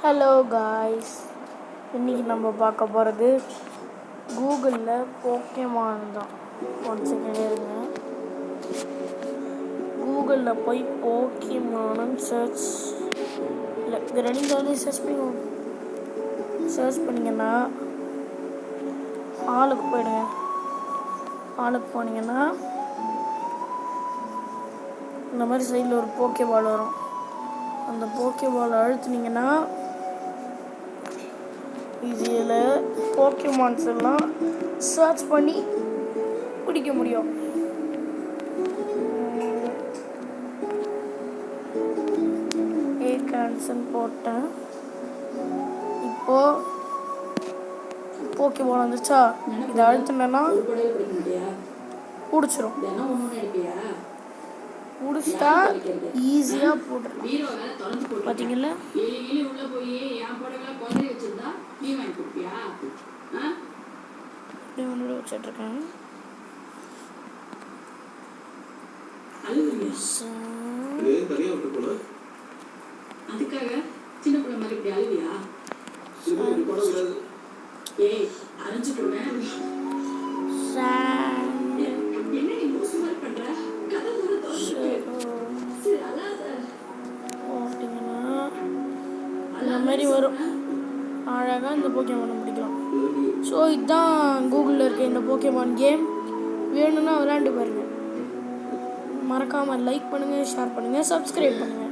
Hello guys, இன்றைக்கி நம்ம பார்க்க போகிறது கூகுளில் போக்கேமான் தான். ஒன் செகண்ட் இருங்க. கூகுளில் போய் போக்கேமான்னு சர்ச் இல்லை இது ரெண்டு வந்து சர்ச் பண்ணிங்கன்னா ஆளுக்கு போயிடுங்க. ஆளுக்கு போனீங்கன்னா இந்த மாதிரி சைடில் ஒரு போக்கே பால் வரும். அந்த போக்கே பால் அழுத்துனீங்கன்னா இதில் போக்கேமான்ஸ் எல்லாம் சர்ச் பண்ணி பிடிக்க முடியும். கேன்சல் போட்டேன். இப்போது போக்கே பால் வந்துச்சா, இதை அழுத்தினேன்னா பிடிச்சிரும். பிடிச்சிட்டா ஈஸியாக போட்டுருலாம். பார்த்தீங்களா, ஒன்று வச்சிட்ருக்கேன். அதுக்காக சின்ன பிள்ளை மாதிரி இப்படி அழுவியா? ஏய், அரைஞ்சு போனேன். என்ன நீ லூசு மாதிரி பண்ற? கதை இந்த மாதிரி வரும். அழகாக இந்த போக்கேமான் பிடிக்கலாம். ஸோ இதுதான் கூகுளில் இருக்க இந்த போக்கேமான் கேம். வேணும்னா விளையாண்டு பாருங்கள். மறக்காமல் லைக் பண்ணுங்கள், ஷேர் பண்ணுங்கள், சப்ஸ்கிரைப் பண்ணுங்கள்.